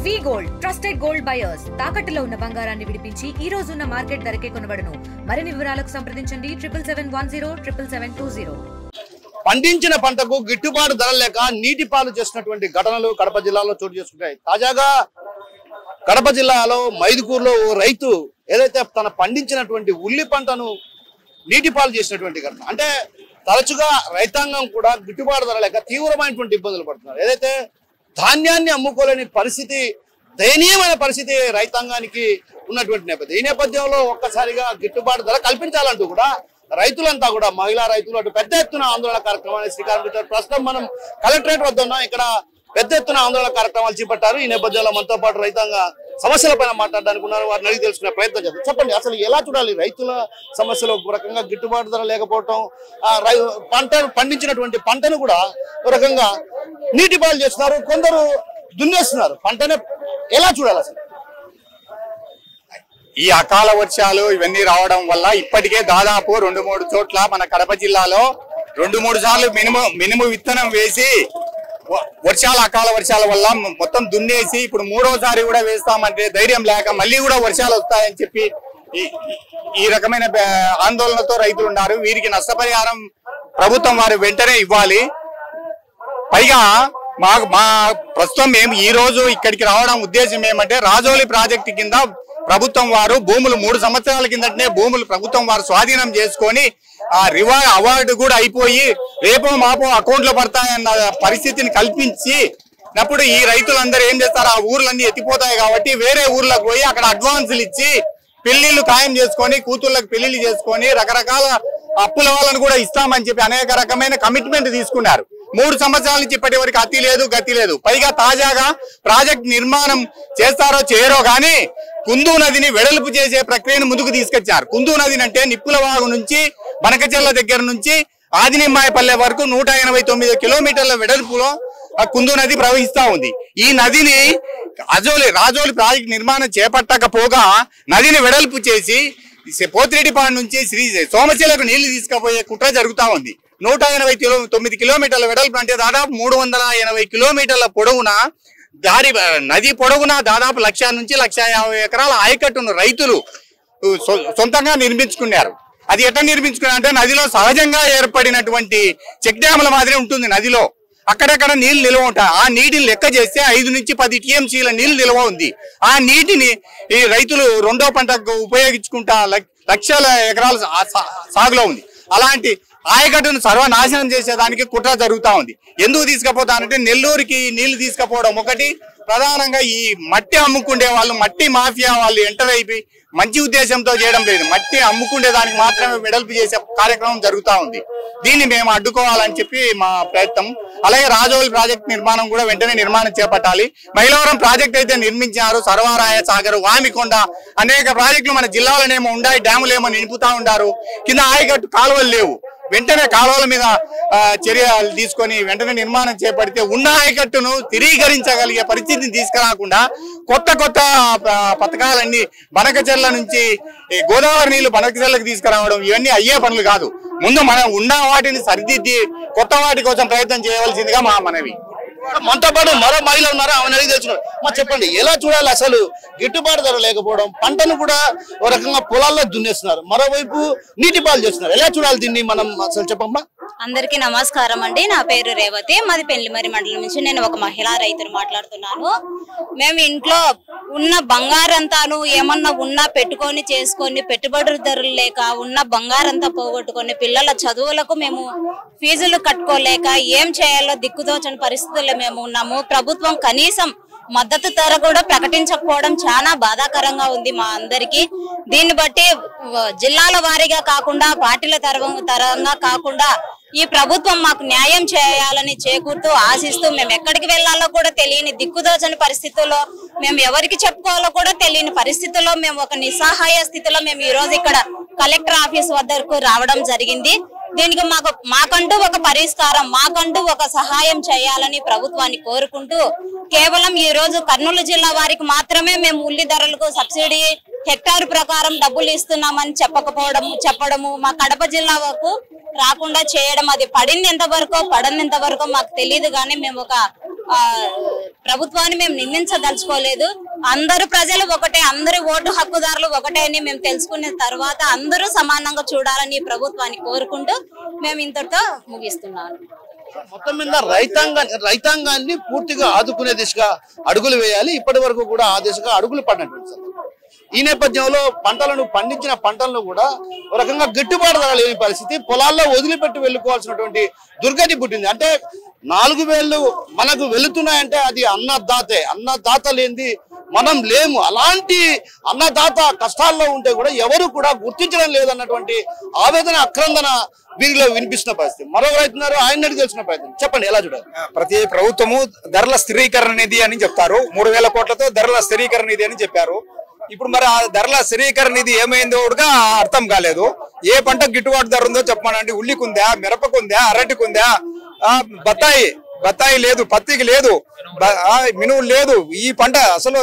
వి gold trusted gold buyers తాకట్టులో ఉన్న బంగారాన్ని విడిపించి ఈ రోజు ఉన్న మార్కెట్ ధరకే కొనబడును. మరిన్ని వివరాలకు సంప్రదించండి 77107720. పండించిన పంటకు గిట్టుబాటు ధర లేక నీటి పాలు చేసినటువంటి ఘటనలు కడప జిల్లాలో చోటు చేసుకుంటాయి. తాజాగా కడప జిల్లాలో మైదుకూరులో ఓ రైతు ఏదైతే తన పండించినటువంటి ఉల్లి పంటను నీటి పాలు చేసినటువంటి ఘటన. అంటే తరచుగా రైతాంగం కూడా గిట్టుబాటు ధర లేక తీవ్రమైనటువంటి ఇబ్బందులు పడుతున్నారు. ఏదైతే ధాన్యాన్ని అమ్ముకోలేని పరిస్థితి, దయనీయమైన పరిస్థితి రైతాంగానికి ఉన్నటువంటి నేపథ్యం. ఈ నేపథ్యంలో ఒక్కసారిగా గిట్టుబాటు ధర కల్పించాలంటూ కూడా రైతులంతా కూడా, మహిళా రైతులు అటు పెద్ద ఎత్తున ఆందోళన కార్యక్రమాన్ని శ్రీకారం చుట్టారు. ప్రస్తుతం మనం కలెక్టరేట్ వద్ద ఉన్నాం. ఇక్కడ పెద్ద ఎత్తున ఆందోళన కార్యక్రమాలు చేపట్టారు. ఈ నేపథ్యంలో మనతో పాటు రైతాంగ సమస్యల పైన మాట్లాడడానికి ఉన్నారు. వారిని అడిగి తెలుసుకునే ప్రయత్నం చేద్దాం. చెప్పండి, అసలు ఎలా చూడాలి రైతుల సమస్యలు? ఒక రకంగా గిట్టుబాటు ధర లేకపోవటం, పంట పండించినటువంటి పంటను కూడా ఒక రకంగా నీటి పాలు చేస్తున్నారు, కొందరు దున్నేస్తున్నారు. పంటనే ఎలా చూడాలి అసలు? ఈ అకాల వర్షాలు ఇవన్నీ రావడం వల్ల ఇప్పటికే దాదాపు 2-3 చోట్ల మన కడప జిల్లాలో 2-3 సార్లు మినుము విత్తనం వేసి అకాల వర్షాల వల్ల మొత్తం దున్నేసి ఇప్పుడు 3వసారి కూడా వేస్తామంటే ధైర్యం లేక మళ్ళీ కూడా వర్షాలు వస్తాయని చెప్పి ఈ రకమైన ఆందోళనతో రైతులు ఉన్నారు. వీరికి నష్టపరిహారం ప్రభుత్వం వారు వెంటనే ఇవ్వాలి. పైగా మా ప్రస్తుతం మేము ఈ రోజు ఇక్కడికి రావడం ఉద్దేశం ఏమంటే, రాజోలి ప్రాజెక్టు కింద ప్రభుత్వం వారు భూములు 3 సంవత్సరాల కిందటనే భూములు ప్రభుత్వం వారు స్వాధీనం చేసుకొని ఆ రివార్డ్ అవార్డు కూడా అయిపోయి రేపో మాపో అకౌంట్లో పడతాయన్న పరిస్థితిని కల్పించినప్పుడు ఈ రైతులందరూ ఏం చేస్తారు, ఆ ఊర్లన్నీ ఎత్తిపోతాయి కాబట్టి వేరే ఊర్లకు పోయి అక్కడ అడ్వాన్సులు ఇచ్చి పెళ్లిళ్ళు ఖాయం చేసుకొని, కూతుర్లకు పెళ్లిళ్ళు చేసుకొని రకరకాల అప్పుల వాళ్ళని కూడా ఇస్తామని చెప్పి అనేక రకమైన కమిట్మెంట్ తీసుకున్నారు. 3 సంవత్సరాల నుంచి ఇప్పటి వరకు అతి లేదు గతి లేదు. పైగా తాజాగా ప్రాజెక్ట్ నిర్మాణం చేస్తారో చేయరో కానీ కుందు నదిని వెడల్పు చేసే ప్రక్రియను ముందుకు తీసుకొచ్చారు. కుందు నదిని అంటే నిప్పులవాగు నుంచి బనకచెర్ల దగ్గర నుంచి ఆదినిమ్మాయపల్లె వరకు 189 కిలోమీటర్ల వెడల్పులో కుందు నది ప్రవహిస్తా ఉంది. ఈ నదిని రాజోలి ప్రాజెక్ట్ నిర్మాణం చేపట్టకపోగా నదిని వెడల్పు చేసి పోతిరెడ్డిపాడు నుంచి శ్రీ సోమశిలకు నీళ్లు తీసుకుపోయే కుట్ర జరుగుతా ఉంది. 189 కిలోమీటర్ల వెడల్పు అంటే దాదాపు 380 కిలోమీటర్ల పొడవున నది పొడవున దాదాపు 1,00,000 నుంచి 1,50,000 ఎకరాల ఆయకట్టును రైతులు సొంతంగా నిర్మించుకున్నారు. అది ఎట్లా నిర్మించుకున్నారు అంటే, నదిలో సహజంగా ఏర్పడినటువంటి చెక్ డ్యాముల మాదిరి ఉంటుంది. నదిలో అక్కడక్కడ నీళ్లు నిల్వ ఉంటాయి. ఆ నీటిని లెక్క చేస్తే 5 నుంచి 10 టీఎంసీల నీళ్లు నిల్వ ఉంది. ఆ నీటిని ఈ రైతులు 2వ పంటకు ఉపయోగించుకుంటా లక్షల ఎకరాల సాగులో ఉంది. అలాంటి ఆయకట్టును సర్వనాశనం చేసేదానికి కుట్ర జరుగుతా ఉంది. ఎందుకు తీసుకుపోతానంటే, నెల్లూరుకి నీళ్లు తీసుకుపోవడం ఒకటి, ప్రధానంగా ఈ మట్టి అమ్ముకుండే వాళ్ళు, మట్టి మాఫియా వాళ్ళు ఎంటర్ అయిపోయి మంచి ఉద్దేశంతో చేయడం లేదు, మట్టి అమ్ముకుండే దానికి మాత్రమే వెడల్పు చేసే కార్యక్రమం జరుగుతూ ఉంది. దీన్ని మేము అడ్డుకోవాలని చెప్పి మా ప్రయత్నం. అలాగే రాజోలి ప్రాజెక్ట్ నిర్మాణం కూడా వెంటనే నిర్మాణం చేపట్టాలి. మైలవరం ప్రాజెక్ట్ అయితే నిర్మించారు, సర్వరాయ సాగర్, వామికొండ అనేక ప్రాజెక్టులు మన జిల్లాలోనేమో ఉన్నాయి, డ్యాములేమో నింపుతా ఉంటారు. కింద ఆయకట్టు కాలువలు లేవు. వెంటనే కాలువల మీద చర్యలు తీసుకొని వెంటనే నిర్మాణం చేపడితే ఉన్న ఆయకట్టును స్థిరీకరించగలిగే పరిస్థితిని తీసుకురాకుండా కొత్త పథకాలన్నీ బనకచెర్ల నుంచి గోదావరి నీళ్లు బనకచెర్లకు తీసుకురావడం ఇవన్నీ అయ్యే పనులు కాదు. ముందు మనం ఉన్న వాటిని సరిదిద్ది కొత్త వాటి కోసం ప్రయత్నం చేయవలసిందిగా మా మనవి. మనతో పాటు మరో మహిళ ఉన్నారు, ఆమెను అడిగి తెలుసుకున్నారు. చెప్పండి, ఎలా చూడాలి అసలు? గిట్టుబాటు ధర లేకపోవడం, పంటను కూడా ఒక రకంగా పొలాల్లో దున్నేస్తున్నారు, మరోవైపు నీటి పాలు చేస్తున్నారు. ఎలా చూడాలి దీన్ని మనం అసలు చెప్పమ్మా? అందరికీ నమస్కారం అండి. నా పేరు రేవతి, మాది పెళ్లిమరి మండలం నుంచి నేను ఒక మహిళా రైతును మాట్లాడుతున్నాను. మేము ఇంట్లో ఉన్న బంగారంతాను ఏమన్నా ఉన్నా పెట్టుకొని చేసుకొని, పెట్టుబడిదారులు లేక ఉన్న బంగారంతా పోగొట్టుకొని పిల్లల చదువులకు మేము ఫీజులు కట్టుకోలేక ఏం చేయాలో దిక్కుదోచని పరిస్థితుల్లో మేము ఉన్నాము. ప్రభుత్వం కనీసం మద్దతు ధర కూడా ప్రకటించకపోవడం చాలా బాధాకరంగా ఉంది మా అందరికి. దీన్ని బట్టి జిల్లాల వారీగా కాకుండా పార్టీల తరంగా కాకుండా ఈ ప్రభుత్వం మాకు న్యాయం చేయాలని చేకూరుతూ ఆశిస్తూ, మేము ఎక్కడికి వెళ్లాలో కూడా తెలియని దిక్కుదోచని పరిస్థితుల్లో, మేము ఎవరికి చెప్పుకోవాలో కూడా తెలియని పరిస్థితుల్లో మేము ఒక నిస్సహాయ స్థితిలో మేము ఈ రోజు ఇక్కడ కలెక్టర్ ఆఫీస్ వద్దకు రావడం జరిగింది. దీనికి మాకంటూ ఒక పరిష్కారం, మాకంటూ ఒక సహాయం చేయాలని ప్రభుత్వాన్ని కోరుకుంటూ, కేవలం ఈ రోజు కర్నూలు జిల్లా వారికి మాత్రమే మేము ఉల్లి ధరలకు సబ్సిడీ హెక్టార్ ప్రకారం డబ్బులు ఇస్తున్నామని చెప్పడము మా కడప జిల్లా వరకు రాకుండా చేయడం, అది పడింది ఎంతవరకు పడని ఎంతవరకు మాకు తెలియదు. కానీ మేము ఒక ప్రభుత్వాన్ని మేము నిందించదలుచుకోలేదు. అందరూ ప్రజలు ఒకటే, అందరి ఓటు హక్కుదారులు ఒకటే అని మేము తెలుసుకున్న తర్వాత అందరూ సమానంగా చూడాలని ప్రభుత్వాన్ని కోరుకుంటూ మేము ఇంతటితో ముగిస్తున్నాను. మొత్తం మీద రైతాంగాన్ని పూర్తిగా ఆదుకునే దిశగా అడుగులు వేయాలి. ఇప్పటి వరకు కూడా ఆ దిశగా అడుగులు పడినటువంటి ఈ నేపథ్యంలో పండించిన పంటలను కూడా ఒక రకంగా గిట్టుబాటు ధర లేని పరిస్థితి, పొలాల్లో వదిలిపెట్టి వెళ్ళుకోవాల్సినటువంటి దుర్గతి పుట్టింది. అంటే 4,000 మనకు వెళుతున్నాయంటే అది అన్నదాతే. అన్నదాత లేనిది మనం లేము. అలాంటి అన్నదాత కష్టాల్లో ఉంటే కూడా ఎవరు కూడా గుర్తించడం లేదన్నటువంటి ఆవేదన, ఆక్రందన వీరిలో వినిపిస్తున్న పరిస్థితి. మరో రైతున్నారు, ఆయన తెలిసిన ప్రయత్నం చెప్పండి, ఎలా చూడాలి? ప్రతి ప్రభుత్వము ధరల స్థిరీకరణ నిధి అని చెప్తారు. 3,000 కోట్లతో ధరల స్థిరీకరణ నిధి అని చెప్పారు. ఇప్పుడు మరి ఆ ధరల స్థిరీకరణ నిధి ఏమైందో కూడా అర్థం కాలేదు. ఏ పంట గిట్టుబాటు ధర ఉందో చెప్పమనండి. ఉల్లికుందా, మిరపకుందా, అరటికుందా, బత్తాయి లేదు, పత్తికి లేదు, మినువు లేదు. ఈ పంట అసలు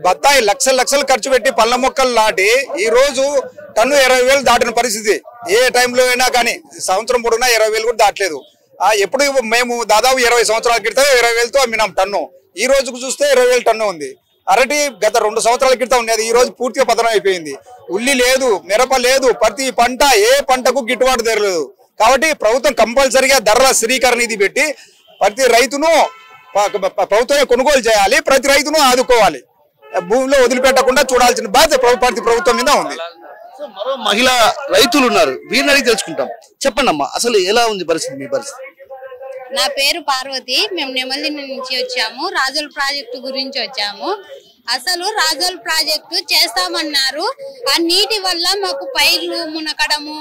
బత్తాయి లక్షలు ఖర్చు పెట్టి పళ్ళ మొక్కలు నాటి ఈ రోజు టన్ను 20,000 దాటిన పరిస్థితి. ఏ టైంలో అయినా కానీ సంవత్సరం పొడుగునా 20,000 కూడా దాటలేదు. ఎప్పుడు మేము దాదాపు 20 సంవత్సరాల క్రితం 20,000తో అమ్మినాం టన్ను. ఈ రోజుకు చూస్తే 20,000 టన్ను ఉంది. అరటి గత 2 సంవత్సరాల క్రితం ఉండేది, ఈ రోజు పూర్తిగా పతనం అయిపోయింది. ఉల్లి లేదు, మిరప లేదు, ప్రతి పంట ఏ పంటకు గిట్టుబాటు ధర లేదు. కాబట్టి ప్రభుత్వం కంపల్సరిగా ధరల స్థిరీకరణ నిధి పెట్టి ప్రతి రైతును ప్రభుత్వమే కొనుగోలు చేయాలి, ప్రతి రైతును ఆదుకోవాలి. భూమిలో వదిలిపెట్టకుండా చూడాల్సిన బాధ్యత ప్రతి ప్రభుత్వం మీద ఉంది. మరో మహిళా రైతులు ఉన్నారు, వీరిని అడిగి తెలుసుకుంటాం. చెప్పండి అమ్మా, అసలు ఎలా ఉంది పరిస్థితి, మీ పరిస్థితి? నా పేరు పార్వతి. మేము నెమలి నుంచి వచ్చాము. రాజోల్ ప్రాజెక్టు గురించి వచ్చాము. అసలు రాజోల్ ప్రాజెక్టు చేస్తామన్నారు. ఆ నీటి వల్ల మాకు పైర్లు మునకడము,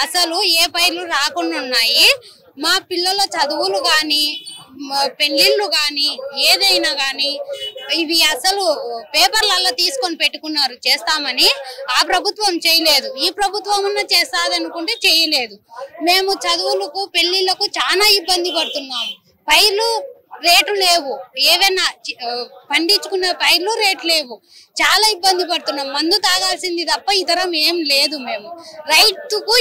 అసలు ఏ పైర్లు రాకుండా ఉన్నాయి. మా పిల్లల చదువులు కానీ, పెళ్లిళ్ళు కానీ, ఏదైనా కానీ ఇవి అసలు పేపర్లలో తీసుకొని పెట్టుకున్నారు చేస్తామని. ఆ ప్రభుత్వం చేయలేదు. ఈ ప్రభుత్వం ఉన్న చేస్తాదనుకుంటే చేయలేదు. మేము చదువులకు, పెళ్లిళ్లకు చాలా ఇబ్బంది పడుతున్నాము. పైర్లు రేటు లేవు, ఏవైనా పండించుకున్న పైర్లు రేటు లేవు. చాలా ఇబ్బంది పడుతున్నాం. మందు తాగాల్సింది తప్ప ఇతరం ఏం లేదు. మేము రైతుకు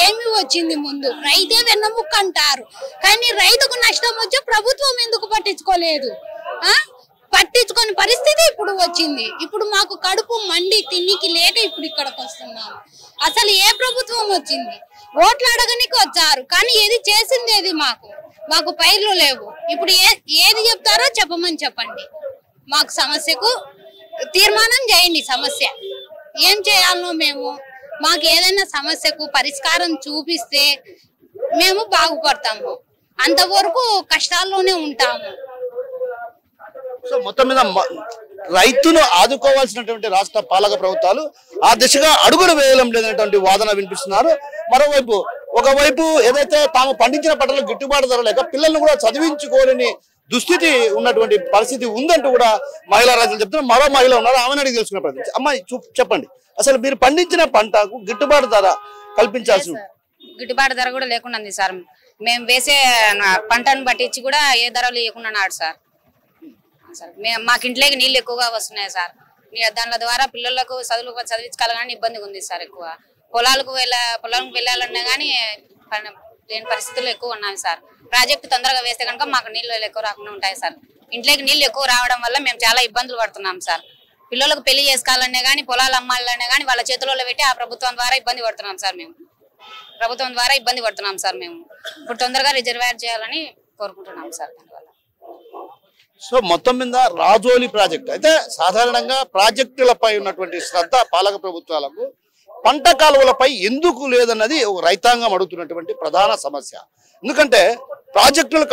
ఏమి వచ్చింది? ముందు రైతే వెన్నముక్క అంటారు, కానీ రైతుకు నష్టం వచ్చి ప్రభుత్వం ఎందుకు పట్టించుకోలేదు? పట్టించుకునే పరిస్థితి ఇప్పుడు వచ్చింది. ఇప్పుడు మాకు కడుపు మండి తిన్నికి లేక ఇప్పుడు ఇక్కడికి వస్తున్నాము. అసలు ఏ ప్రభుత్వం వచ్చింది? ఓట్లు అడగనికి వచ్చారు, కానీ ఏది చేసింది ఏది? మాకు పైర్లు లేవు. ఇప్పుడు ఏది చెప్తారో చెప్పమని చెప్పండి. మాకు సమస్యకు తీర్మానం చేయండి. సమస్య ఏం చేయాలనో మాకు ఏదైనా సమస్యకు పరిష్కారం చూపిస్తే మేము బాగుపడతాము. అంతవరకు కష్టాల్లోనే ఉంటాము. సో మొత్తం మీద రైతును ఆదుకోవాల్సినటువంటి రాష్ట్ర పాలక ప్రభుత్వాలు ఆ దిశగా అడుగులు వేయడం లేదనేటువంటి వాదన వినిపిస్తున్నారు. మరోవైపు ఒకవైపు ఏదైతే తాము పండించిన పంటలు గిట్టుబాటు ధర లేక పిల్లలను కూడా చదివించుకోలేని దుస్థితి ఉన్నటువంటి పరిస్థితి ఉందంటూ కూడా మహిళా రైతులు చెప్తున్నారు. మరో మహిళ ఉన్నారు, ఆమెను అడిగి తెలుసుకునే ప్రయత్నం. అమ్మాయి చెప్పండి, అసలు మీరు పండించిన పంటకు గిట్టుబాటు ధర కల్పించాల్సి గిట్టుబాటు ధర కూడా లేకుండా ఉంది సార్. మేము వేసే పంటను పట్టించి కూడా ఏ ధరలు లేకుండా నాడు సార్. మాకు ఇంట్లోకి నీళ్ళు ఎక్కువగా వస్తున్నాయి సార్. దాని ద్వారా పిల్లలకు చదివించుకోవాలని ఇబ్బందిగా ఉంది సార్. ఎక్కువ పొలాలకు వెళ్ళాలన్నా కానీ లేని పరిస్థితులు ఎక్కువ ఉన్నాయి సార్. ప్రాజెక్టు తొందరగా వేస్తే కనుక మాకు నీళ్ళు ఎక్కువ రాకుండా ఉంటాయి సార్. ఇంట్లోకి నీళ్ళు ఎక్కువ రావడం వల్ల మేము చాలా ఇబ్బందులు పడుతున్నాం సార్. పిల్లలకు పెళ్లి చేసుకోవాలనే కానీ, పొలాలు అమ్మాలనే కానీ వాళ్ళ చేతుల్లో పెట్టి ఆ ప్రభుత్వం ద్వారా ఇబ్బంది పడుతున్నాం సార్. మేము ఇప్పుడు తొందరగా రిజర్వేర్ చేయాలని కోరుకుంటున్నాం సార్. సో మొత్తం మీద రాజోలి ప్రాజెక్టు అయితే సాధారణంగా ప్రాజెక్టులపై ఉన్నటువంటి శ్రద్ధ పాలక ప్రభుత్వాలకు పంట కాలువలపై ఎందుకు లేదన్నది రైతాంగం అడుగుతున్నటువంటి ప్రధాన సమస్య. ఎందుకంటే ప్రాజెక్టులు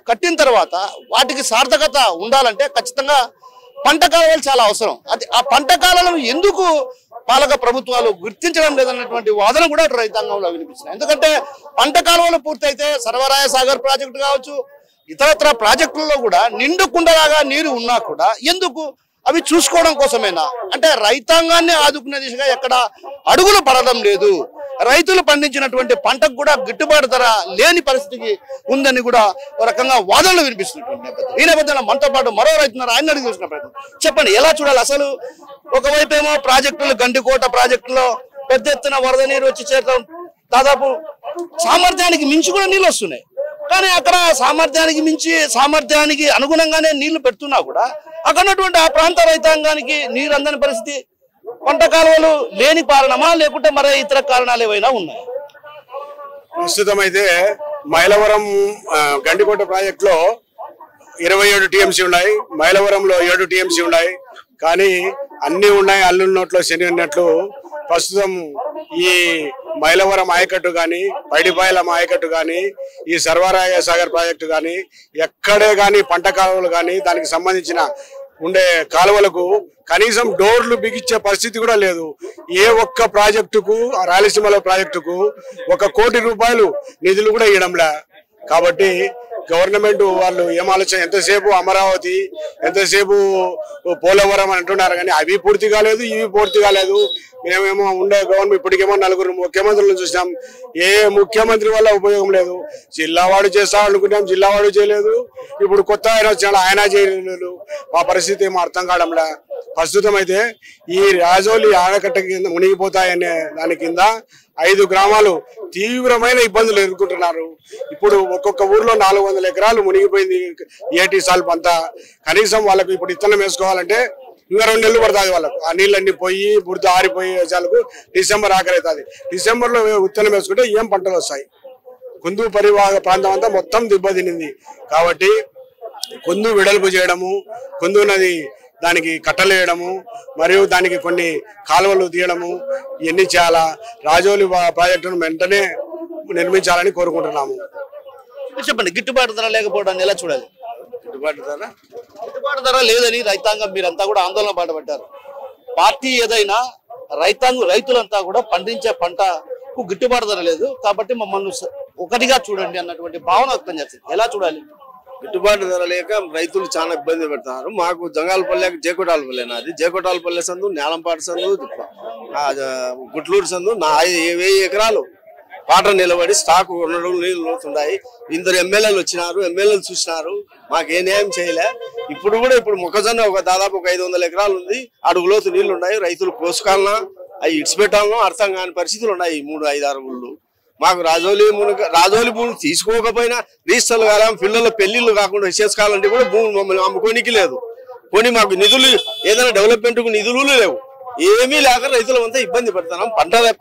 కట్టిన తర్వాత వాటికి సార్థకత ఉండాలంటే ఖచ్చితంగా పంట కాలువలు చాలా అవసరం. అది ఆ పంట కాలువలను ఎందుకు పాలక ప్రభుత్వాలు గుర్తించడం లేదన్నటువంటి వాదన కూడా రైతాంగంలో వినిపిస్తున్నాయి. ఎందుకంటే పంట కాలువలు పూర్తయితే సర్వరాయ సాగర్ ప్రాజెక్టు కావచ్చు, ఇతరత్ర ప్రాజెక్టులలో కూడా నిండు కుండలాగా నీరు ఉన్నా కూడా ఎందుకు అవి చూసుకోవడం కోసమేనా? అంటే రైతాంగాన్ని ఆదుకునే దిశగా ఎక్కడ అడుగులు పడడం లేదు. రైతులు పండించినటువంటి పంటకు కూడా గిట్టుబాటు ధర లేని పరిస్థితికి ఉందని కూడా ఒక రకంగా వాదనలు వినిపిస్తున్నటువంటి నేపథ్యం. ఈ నేపథ్యంలో మనతో పాటు మరో రైతున్నారు, ఆయన అడిగి చూసిన ప్రయత్నం. చెప్పండి, ఎలా చూడాలి? అసలు ఒకవైపు ఏమో ప్రాజెక్టులు, గండికోట ప్రాజెక్టులో పెద్ద ఎత్తున వరద నీరు వచ్చి చేరడం, దాదాపు సామర్థ్యానికి మించి కూడా నీళ్ళు వస్తున్నాయి. కానీ అక్కడ సామర్థ్యానికి అనుగుణంగానే నీళ్లు పెడుతున్నా కూడా అక్కడ ఉన్నటువంటి ఆ ప్రాంత రైతాంగానికి నీరు అందని పరిస్థితి పంట కాలువలు లేని కారణమా లేకుంటే మరే ఇతర కారణాలు ఏవైనా ఉన్నాయి? ప్రస్తుతం అయితే మైలవరం గండికోట ప్రాజెక్టులో 27 టీఎంసీ ఉన్నాయి, మైలవరంలో 7 టీఎంసీ ఉన్నాయి. కానీ అన్ని ఉన్నాయి, అల్లుల నోట్లో శని అన్నట్లు ప్రస్తుతం ఈ మైలవరం ఆయకట్టు కానీ, పైడిపాయలం ఆయకట్టు కానీ, ఈ సర్వరాయ సాగర్ ప్రాజెక్టు కానీ, ఎక్కడే కానీ పంట కాలువలు కానీ దానికి సంబంధించిన ఉండే కాలువలకు కనీసం డోర్లు బిగించే పరిస్థితి కూడా లేదు. ఏ ఒక్క ప్రాజెక్టుకు, రాయలసీమలో ప్రాజెక్టుకు 1 కోటి రూపాయలు నిధులు కూడా ఇవ్వడంలే. కాబట్టి గవర్నమెంట్ వాళ్ళు ఏం ఆలోచన, ఎంతసేపు అమరావతి, ఎంతసేపు పోలవరం అని అంటున్నారు కానీ అవి పూర్తి కాలేదు, ఇవి పూర్తి కాలేదు. మేమేమో ఉండే గవర్నమెంట్ ఇప్పటికేమో 4 ముఖ్యమంత్రులను చూసాం, ఏ ముఖ్యమంత్రి వల్ల ఉపయోగం లేదు. జిల్లావాడు చేస్తా అనుకున్నాం, జిల్లావాడు చేయలేదు. ఇప్పుడు కొత్త ఆయన వచ్చాడు, ఆయన చేయలేదు. మా పరిస్థితి ఏమో అర్థం కావడంలే. ప్రస్తుతం అయితే ఈ రాజోలి ఆనకట్ట కింద మునిగిపోతాయనే దాని కింద 5 గ్రామాలు తీవ్రమైన ఇబ్బందులు ఎదుర్కొంటున్నారు. ఇప్పుడు ఒక్కొక్క ఊర్లో 400 ఎకరాలు మునిగిపోయింది ఏటి సాల్పు అంతా. కనీసం వాళ్ళకు ఇప్పుడు విత్తనం వేసుకోవాలంటే ఇంకా 2 నెలలు పడుతుంది వాళ్ళకు. ఆ నీళ్ళన్నీ పోయి బురద ఆరిపోయేసాలకు డిసెంబర్ ఆఖరి అవుతుంది. డిసెంబర్లో విత్తనం వేసుకుంటే ఏం పంటలు వస్తాయి? కుందు పరివాహక ప్రాంతం అంతా మొత్తం దెబ్బతినింది. కాబట్టి కుందు వెడల్పు చేయడము, కుందు నది దానికి కట్టలేయడము, మరియు దానికి కొన్ని కాలువలు తీయడము, ఇవన్నీ చేయాలా. రాజోలి ప్రాజెక్టును వెంటనే నిర్మించాలని కోరుకుంటున్నాము. చెప్పండి, గిట్టుబాటు ధర లేకపోవడాన్ని ఎలా చూడాలి? గిట్టుబాటు ధర లేదని రైతాంగం మీరంతా కూడా ఆందోళన బాటపడ్డారు. పార్టీ ఏదైనా రైతులంతా కూడా పండించే పంటకు గిట్టుబాటు ధర లేదు కాబట్టి మమ్మల్ని ఒకటిగా చూడండి అన్నటువంటి భావన వ్యక్తం చేస్తుంది. ఎలా చూడాలి? గిట్టుబాటు ధర లేక రైతులు చాలా ఇబ్బంది పెడుతున్నారు. మాకు జంగాలపల్లె, జేకోటాలపల్లె, నాది జేకోటాలపల్లె సందు, నేలంపాటి సందు, గుట్లూరు సందు 1000 ఎకరాలు వాటర్ నిలబడి స్టాక్ 2 రోజులు నీళ్ళు అవుతున్నాయి. 2 ఎమ్మెల్యేలు వచ్చినారు, ఎమ్మెల్యేలు చూసినారు, మాకే న్యాయం చేయలే. ఇప్పుడు మొక్కజొన్న దాదాపు 500 ఎకరాలు ఉంది, అడుగులోతు నీళ్లు ఉన్నాయి. రైతులు కోసుకాలన్నా అవి ఇడిచిపెట్టాలనో అర్థం కాని పరిస్థితులు ఉన్నాయి. 3-5-6 ఊళ్ళు మాకు రాజోలి భూమి తీసుకోకపోయినా రీస్తలు కాలం పిల్లల పెళ్లిళ్ళు కాకుండా చేసుకోవాలంటే కూడా భూమి మమ్మల్ని అమ్ముకోనికి లేదు. కొని మాకు నిధులు ఏదైనా డెవలప్మెంట్ కు నిధులు లేవు, ఏమీ లేక రైతులంతా ఇబ్బంది పడుతున్నాం.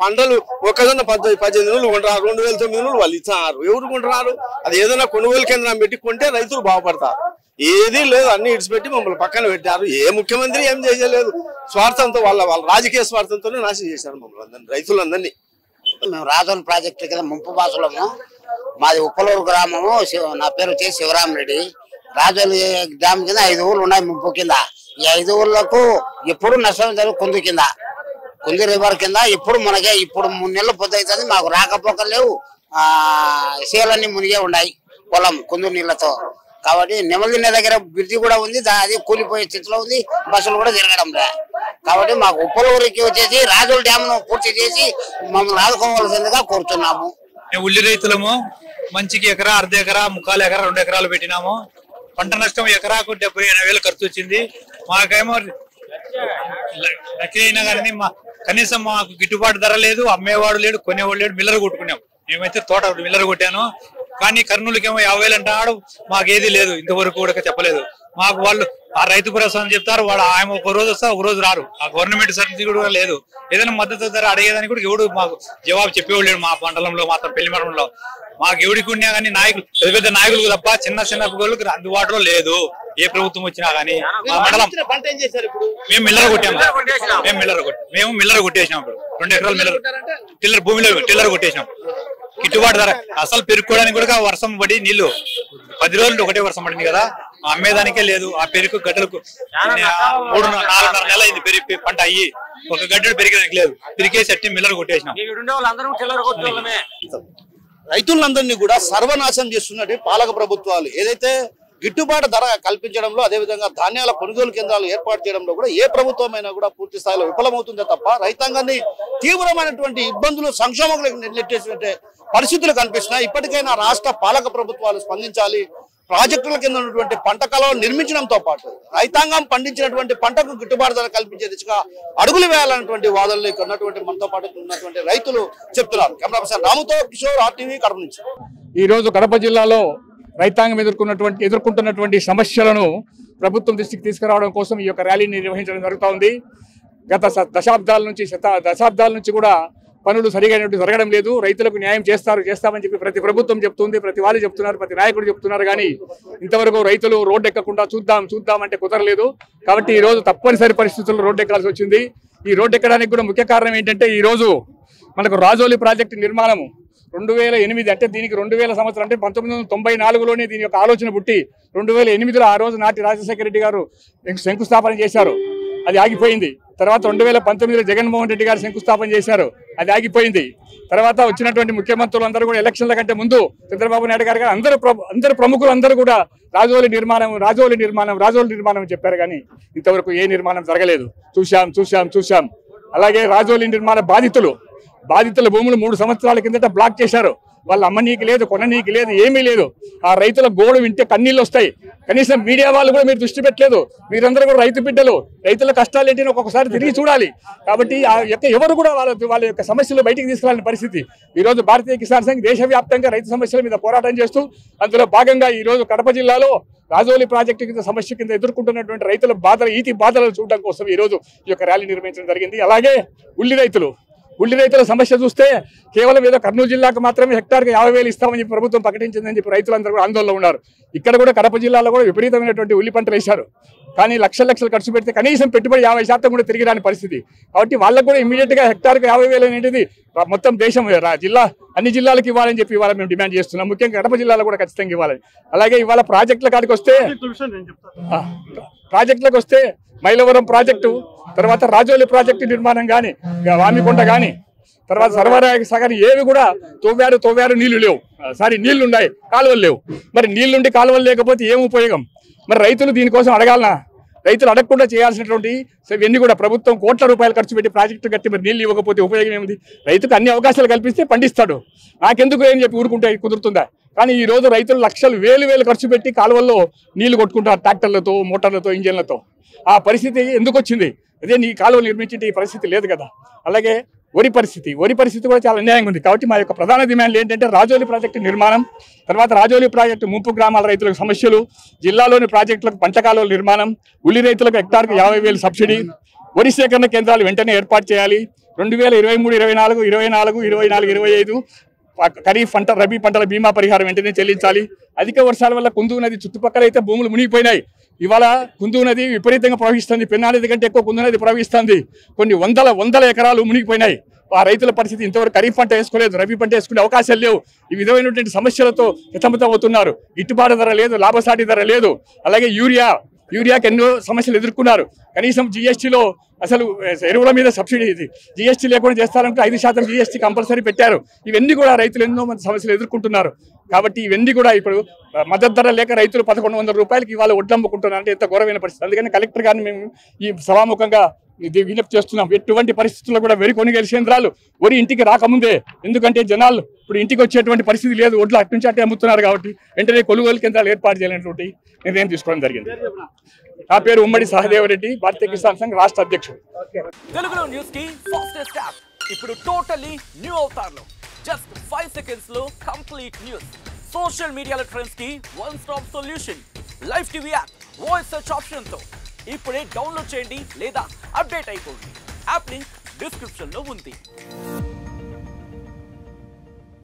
పంటలు మొక్కజొన్న 18 నెలలు కొంటారు, 2009 వాళ్ళు ఇస్తున్నారు. ఎవరు కొంటున్నారు? అది ఏదైనా కొనుగోలు కేంద్రం పెట్టి కొంటే రైతులు బాగుపడతారు. ఏదీ లేదు, అన్ని ఇడిచిపెట్టి మమ్మల్ని పక్కన పెట్టారు. ఏ ముఖ్యమంత్రి ఏం చేయలేదు, స్వార్థంతో వాళ్ళ రాజకీయ స్వార్థంతోనే నాశనం చేశారు మమ్మల్ని, రైతులందరినీ. మేము రాజోలి ప్రాజెక్టు కింద ముంపు బాసులము. మాది ఉప్పలూరు గ్రామము. నా పేరు వచ్చేసి శివరామరెడ్డి. రాజోలి డ్యామ్ కింద 5 ఊర్లు ఉన్నాయి ముంపు కింద. ఈ 5 ఊర్లకు ఎప్పుడు నష్టం జరుగు కుంది రివర్ కింద. ఇప్పుడు 3 నెలలు పొద్దు అవుతుంది, మాకు రాకపోకలు లేవు. సేలన్నీ మునిగే ఉన్నాయి పొలం కుందు నీళ్లతో. కాబట్టి నెమలిన దగ్గర బ్రిడ్జి కూడా ఉంది, అది కూలిపోయే స్థితిలో ఉంది, బస్సులు కూడా తిరగడం లే. కాబట్టి మాకు ఉప్పలూరికి వచ్చేసి రాజోలి డ్యామ్ ను పూర్తి చేసి మమ్మల్ని ఆదుకోవాల్సిందిగా కోరుతున్నాము. ఉల్లి రైతులము మంచికి ఎకరా, అర్ధ ఎకరా, 3/4 ఎకరా, 2 ఎకరాలు పెట్టినాము. పంట నష్టం ఎకరాకు 78,000 ఖర్చు వచ్చింది. మాకేమో అయినా కానీ కనీసం మాకు గిట్టుబాటు ధర లేదు, అమ్మేవాడు లేడు, కొనేవాడు లేడు. మిల్లర్ కొట్టుకున్నాం. మేమైతే తోట మిల్లర్ కొట్టాను, కానీ కర్నూలుకేమో 50,000 అంటాడు. మాకేది లేదు, ఇంతవరకు కూడా చెప్పలేదు. మాకు వాళ్ళు ఆ రైతు భరోసా అని చెప్తారు, వాళ్ళు ఆయన ఒక రోజు వస్తా ఒక రోజు రారు. ఆ గవర్నమెంట్ సర్టిఫికేట్ కూడా లేదు. ఏదైనా మద్దతు ధర అడిగేదానికి కూడా ఎవడు మాకు జవాబు చెప్పేవాళ్ళు లేడు. మా మండలంలో మాత్రం పెళ్లి మండలంలో మాకు ఎవడికి ఉన్నా కానీ నాయకులు, పెద్ద పెద్ద తప్ప చిన్న వాళ్ళకి అందుబాటులో లేదు. ఏ ప్రభుత్వం వచ్చినా కానీ మా మండలం మేము మిల్లర్ కొట్టాము. మేము మిల్లర్ కొట్టేసినాం. ఇప్పుడు 2 ఎకరాలు భూమిలో టిల్లర్ కొట్టేసినాం. గిట్టుబాటు ధర అసలు పెరుక్కోవడానికి కూడా వర్షం పడి నీళ్లు 10 రోజులు ఒకటే వర్షం పడింది కదా, అమ్మేదానికే లేదు. ఆ పెరుకు గడ్డలకు 3-4.5 నెలలు అయింది పెరిగి పంట అయ్యి ఒక గడ్డలు పెరిగేదానికి లేదు. పెరిగేసట్టి మిల్లర్ కొట్టేసినాం. రైతులందరినీ కూడా సర్వనాశనం చేస్తున్నట్టు పాలక ప్రభుత్వాలు ఏదైతే గిట్టుబాటు ధర కల్పించడంలో, అదేవిధంగా ధాన్యాల కొనుగోలు కేంద్రాలు ఏర్పాటు చేయడంలో కూడా ఏ ప్రభుత్వమైనా కూడా పూర్తి స్థాయిలో విఫలమవుతుందే తప్ప రైతాంగాన్ని తీవ్రమైనటువంటి ఇబ్బందులు, సంక్షోభాలకు నెట్టేసినట్టే పరిస్థితులు కనిపిస్తున్నాయి. ఇప్పటికైనా రాష్ట్ర పాలక ప్రభుత్వాలు స్పందించాలి. ప్రాజెక్టుల కింద ఉన్నటువంటి పంట కాలువలు నిర్మించడంతో పాటు రైతాంగం పండించినటువంటి పంటకు గిట్టుబాటు ధర కల్పించే దిశగా అడుగులు వేయాలన్నటువంటి వాదనలు ఇక్కడ ఉన్నటువంటి మనతో పాటు ఉన్నటువంటి రైతులు చెప్తున్నారు. కెమెరా పర్సన్ రాముతో కిషోర్, RTV కడప నుంచి. ఈ రోజు కడప జిల్లాలో రైతాంగం ఎదుర్కొంటున్నటువంటి సమస్యలను ప్రభుత్వం దృష్టికి తీసుకురావడం కోసం ఈ యొక్క ర్యాలీని నిర్వహించడం జరుగుతూ ఉంది. గత దశాబ్దాల నుంచి కూడా పనులు సరిగా జరగడం లేదు. రైతులకు న్యాయం చేస్తామని చెప్పి ప్రతి ప్రభుత్వం చెప్తుంది, ప్రతి వాళ్ళు చెప్తున్నారు, ప్రతి నాయకుడు చెప్తున్నారు. కానీ ఇంతవరకు రైతులు రోడ్డు ఎక్కకుండా చూద్దాం అంటే కుదరలేదు. కాబట్టి ఈ రోజు తప్పనిసరి పరిస్థితుల్లో రోడ్డు ఎక్కాల్సి వచ్చింది. ఈ రోడ్డు ఎక్కడానికి కూడా ముఖ్య కారణం ఏంటంటే ఈ రోజు మనకు రాజోలి ప్రాజెక్టు నిర్మాణము 2008 అంటే దీనికి 2000 సంవత్సరం అంటే 1994లోనే దీని యొక్క ఆలోచన పుట్టి 2008లో ఆ రోజు నాటి రాజశేఖర రెడ్డి గారు శంకుస్థాపన చేశారు. అది ఆగిపోయింది. తర్వాత 2019లో జగన్మోహన్ రెడ్డి గారు శంకుస్థాపన చేశారు. అది ఆగిపోయింది. తర్వాత వచ్చినటువంటి ముఖ్యమంత్రులు అందరూ కూడా ఎలక్షన్ల కంటే ముందు చంద్రబాబు నాయుడు గారు అందరు ప్రముఖులు అందరూ కూడా రాజోలి నిర్మాణం చెప్పారు. కానీ ఇంతవరకు ఏ నిర్మాణం జరగలేదు. చూశాం. అలాగే రాజోలి నిర్మాణ బాధితుల భూములు 3 సంవత్సరాల కిందట బ్లాక్ చేశారు. వాళ్ళు అమ్మనీకి లేదు, కొననీకి లేదు, ఏమీ లేదు. ఆ రైతుల గోడు వింటే కన్నీళ్ళు వస్తాయి. కనీసం మీడియా వాళ్ళు కూడా మీరు దృష్టి పెట్టలేదు. మీరందరూ కూడా రైతు బిడ్డలు, రైతుల కష్టాలు ఏంటి ఒక్కొక్కసారి తిరిగి చూడాలి. కాబట్టి ఎవరు కూడా వాళ్ళ యొక్క సమస్యలు బయటికి తీసుకురాలని పరిస్థితి. ఈ రోజు భారతీయ కిసాన్ సంఘ్ దేశవ్యాప్తంగా రైతు సమస్యల మీద పోరాటం చేస్తూ అందులో భాగంగా ఈ రోజు కడప జిల్లాలో రాజోలి ప్రాజెక్టు కింద సమస్య కింద ఎదుర్కొంటున్నటువంటి రైతుల బాధలు చూడడం కోసం ఈ రోజు ఈ యొక్క ర్యాలీ నిర్వహించడం జరిగింది. అలాగే ఉల్లి రైతుల సమస్య చూస్తే కేవలం ఏదో కర్నూలు జిల్లాకు మాత్రమే హెక్టార్కి 50,000 ఇస్తామని చెప్పి ప్రభుత్వం ప్రకటించిందని చెప్పి రైతులందరూ కూడా ఆందోళనలో ఉన్నారు. ఇక్కడ కూడా కడప జిల్లాలో కూడా విపరీతమైనటువంటి ఉల్లి పంటలు వేశారు. కానీ లక్షలు ఖర్చు పెడితే కనీసం పెట్టుబడి 50% కూడా తిరిగి రాని పరిస్థితి. కాబట్టి వాళ్ళకు కూడా ఇమీడియట్ గా హెక్టార్కి 50,000 అనేది మొత్తం దేశం అన్ని జిల్లాలకు ఇవ్వాలని చెప్పి ఇవాళ మేము డిమాండ్ చేస్తున్నాం. ముఖ్యంగా కడప జిల్లాలో కూడా ఖచ్చితంగా ఇవ్వాలని. అలాగే ఇవాళ ప్రాజెక్టుల కాడికి వస్తే మైలవరం ప్రాజెక్టు, తర్వాత రాజోలి ప్రాజెక్టు నిర్మాణం కానీ, వామికొండ కానీ, తర్వాత సర్వరాయ సాగర్ ఏవి కూడా తోవ్వారు నీళ్లు లేవు. నీళ్లు ఉన్నాయి, కాలువలు లేవు. మరి నీళ్లుండి కాలువలు లేకపోతే ఏం ఉపయోగం? మరి రైతులు దీనికోసం అడగాలనా? రైతులు అడగకుండా చేయాల్సినటువంటి ఇవన్నీ కూడా ప్రభుత్వం కోట్ల రూపాయలు ఖర్చు పెట్టి ప్రాజెక్టు కట్టి మరి నీళ్ళు ఇవ్వకపోతే ఉపయోగం ఏమిటి? రైతుకు అన్ని అవకాశాలు కల్పిస్తే పండిస్తాడు. నాకెందుకు ఏం చెప్పి ఊరుకుంటే కుదురుతుందా? కానీ ఈ రోజు రైతులు లక్షలు వేలు ఖర్చు పెట్టి కాలువల్లో నీళ్లు కొట్టుకుంటారు ట్రాక్టర్లతో, మోటార్లతో, ఇంజన్లతో. ఆ పరిస్థితి ఎందుకు వచ్చింది? అదే నీ కాలువలు నిర్మించింటే ఈ పరిస్థితి లేదు కదా. అలాగే వరి పరిస్థితి కూడా చాలా అన్యాయంగా ఉంది. కాబట్టి మా యొక్క ప్రధాన డిమాండ్లు ఏంటంటే రాజోలి ప్రాజెక్టు నిర్మాణం, తర్వాత రాజోలి ప్రాజెక్టు ముంపు గ్రామాల రైతులకు సమస్యలు, జిల్లాలోని ప్రాజెక్టులకు పంట కాలువల నిర్మాణం, ఉల్లి రైతులకు హెక్టార్కు 50,000 సబ్సిడీ, వరి సేకరణ కేంద్రాలు వెంటనే ఏర్పాటు చేయాలి. 2023, 24, 25 ఖరీఫ్ పంట, రబీ పంటల బీమా పరిహారం వెంటనే చెల్లించాలి. అధిక వర్షాల వల్ల కుందు నది చుట్టుపక్కల అయితే భూములు మునిగిపోయినాయి. ఇవాళ కుందు నది విపరీతంగా ప్రవహిస్తుంది. పెన్నా నది కంటే ఎక్కువ కుందు నది ప్రవహిస్తుంది. కొన్ని వందల ఎకరాలు మునిగిపోయినాయి. ఆ రైతుల పరిస్థితి ఇంతవరకు ఖరీఫ్ పంట వేసుకోలేదు, రబీ పంట వేసుకునే అవకాశాలు లేవు. ఈ విధమైనటువంటి సమస్యలతో అవుతున్నారు. గిట్టుబాటు ధర లేదు, లాభసాటి ధర లేదు. అలాగే యూరియాకి ఎన్నో సమస్యలు ఎదుర్కొన్నారు. కనీసం GSTలో అసలు ఎరువుల మీద సబ్సిడీ GST లేకుండా చేస్తారంటే 5% GST కంపల్సరీ పెట్టారు. ఇవన్నీ కూడా రైతులు ఎన్నో మంది సమస్యలు ఎదుర్కొంటున్నారు. కాబట్టి ఇవన్నీ కూడా ఇప్పుడు మద్దతు ధర లేక రైతులు 1100 రూపాయలకి ఇవాళ వడ్లు అమ్ముకుంటున్నారు. అంటే ఎంత ఘోరమైన పరిస్థితి. అందుకని కలెక్టర్ గారిని మేము ఈ సభాముఖంగా విజ్ఞప్తి చేస్తున్నాం. ఎటువంటి పరిస్థితుల్లో కూడా వరి కొనుగోలు కేంద్రాలు వరి ఇంటికి రాకముందే, ఎందుకంటే జనాలు ఇప్పుడు ఇంటికి వచ్చేటువంటి పరిస్థితి లేదు, వడ్లు అటు నుంచి అట్టే అమ్ముతున్నారు. కాబట్టి వెంటనే కొనుగోలు కేంద్రాలు ఏర్పాటు చేయాలనేటువంటి నిర్ణయం తీసుకోవడం జరిగింది. నా పేరు ఉమ్మడి సహదేవరెడ్డి, భారతీయ కిసాన్ సంఘ్ రాష్ట్ర అధ్యక్షుడు. తెలుగులో న్యూస్ కి ఫాస్టెస్ట్ యాప్ ఇప్పుడు టోటల్లీ న్యూ అవతార్లో జస్ట్ 5 seconds లో కంప్లీట్ న్యూస్, సోషల్ మీడియాలో ట్రెండ్స్ కి one stop solution, live TV app, voice search option తో ఇప్పుడే డౌన్లోడ్ చేయండి లేదా అప్డేట్ అయిపోండి. యాప్ లింక్ డిస్క్రిప్షన్ లో ఉంది.